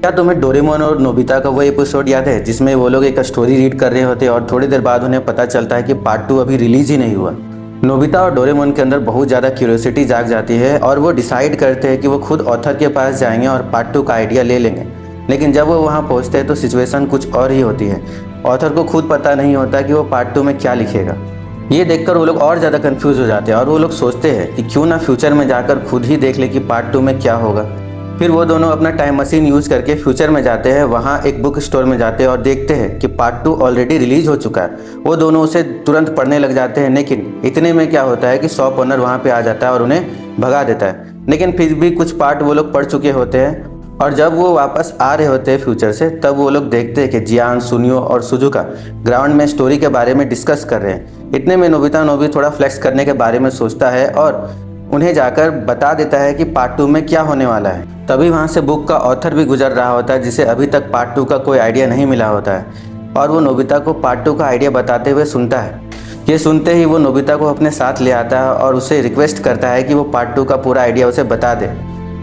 क्या तुम्हें डोरेमोन और नोबिता का वो एपिसोड याद है जिसमें वो लोग एक स्टोरी रीड कर रहे होते हैं और थोड़ी देर बाद उन्हें पता चलता है कि पार्ट 2 अभी रिलीज ही नहीं हुआ। नोबिता और डोरेमोन के अंदर बहुत ज़्यादा क्यूरियोसिटी जाग जाती है और वो डिसाइड करते हैं कि वो खुद ऑथर के पास जाएंगे और पार्ट 2 का आइडिया ले लेंगे। लेकिन जब वो वहाँ पहुँचते हैं तो सिचुएशन कुछ और ही होती है। ऑथर को खुद पता नहीं होता कि वो पार्ट 2 में क्या लिखेगा। ये देखकर वो लोग और ज़्यादा कंफ्यूज हो जाते हैं और वो लोग सोचते हैं कि क्यों ना फ्यूचर में जाकर खुद ही देख ले कि पार्ट 2 में क्या होगा। फिर वो दोनों अपना टाइम मशीन यूज़ करके फ्यूचर में जाते हैं, वहाँ एक बुक स्टोर में जाते हैं और देखते हैं कि पार्ट 2 ऑलरेडी रिलीज हो चुका है। वो दोनों उसे तुरंत पढ़ने लग जाते हैं, लेकिन इतने में क्या होता है कि शॉप ओनर वहाँ पे आ जाता है और उन्हें भगा देता है। लेकिन फिर भी कुछ पार्ट वो लोग पढ़ चुके होते हैं और जब वो वापस आ रहे होते हैं फ्यूचर से, तब वो लोग देखते हैं कि जियान, सुनियो और सुजुका ग्राउंड में स्टोरी के बारे में डिस्कस कर रहे हैं। इतने में नोबिता थोड़ा फ्लेक्स करने के बारे में सोचता है और उन्हें जाकर बता देता है कि पार्ट 2 में क्या होने वाला है। तभी वहाँ से बुक का ऑथर भी गुजर रहा होता है जिसे अभी तक पार्ट 2 का कोई आइडिया नहीं मिला होता है और वो नोबिता को पार्ट 2 का आइडिया बताते हुए सुनता है। ये सुनते ही वो नोबिता को अपने साथ ले आता है और उसे रिक्वेस्ट करता है कि वो पार्ट 2 का पूरा आइडिया उसे बता दे।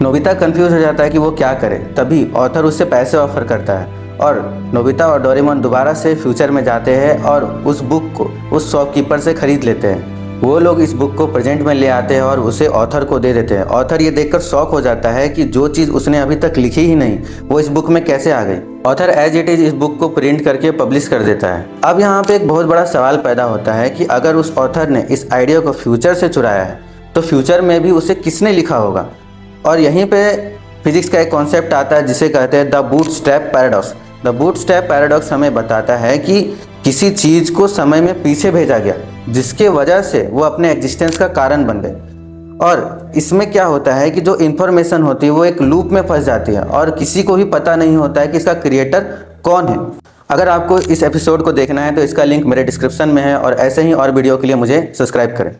नोबिता कंफ्यूज हो जाता है कि वो क्या करे। तभी ऑथर उससे पैसे ऑफर करता है और नोबिता और डोरेमोन दोबारा से फ्यूचर में जाते हैं और उस बुक को उस शॉपकीपर से खरीद लेते हैं। वो लोग इस बुक को प्रेजेंट में ले आते हैं और उसे ऑथर को दे देते हैं। ऑथर ये देखकर शॉक हो जाता है कि जो चीज़ उसने अभी तक लिखी ही नहीं वो इस बुक में कैसे आ गई। ऑथर एज इट इज़ इस बुक को प्रिंट करके पब्लिश कर देता है। अब यहाँ पे एक बहुत बड़ा सवाल पैदा होता है कि अगर उस ऑथर ने इस आइडिया को फ्यूचर से चुराया है तो फ्यूचर में भी उसे किसने लिखा होगा। और यहीं पर फिजिक्स का एक कॉन्सेप्ट आता है जिसे कहते हैं the bootstrap paradox. The bootstrap paradox हमें बताता है कि किसी चीज़ को समय में पीछे भेजा गया जिसके वजह से वो अपने एग्जिस्टेंस का कारण बन गए। और इसमें क्या होता है कि जो इन्फॉर्मेशन होती है वो एक लूप में फंस जाती है और किसी को भी पता नहीं होता है कि इसका क्रिएटर कौन है। अगर आपको इस एपिसोड को देखना है तो इसका लिंक मेरे डिस्क्रिप्शन में है और ऐसे ही और वीडियो के लिए मुझे सब्सक्राइब करें।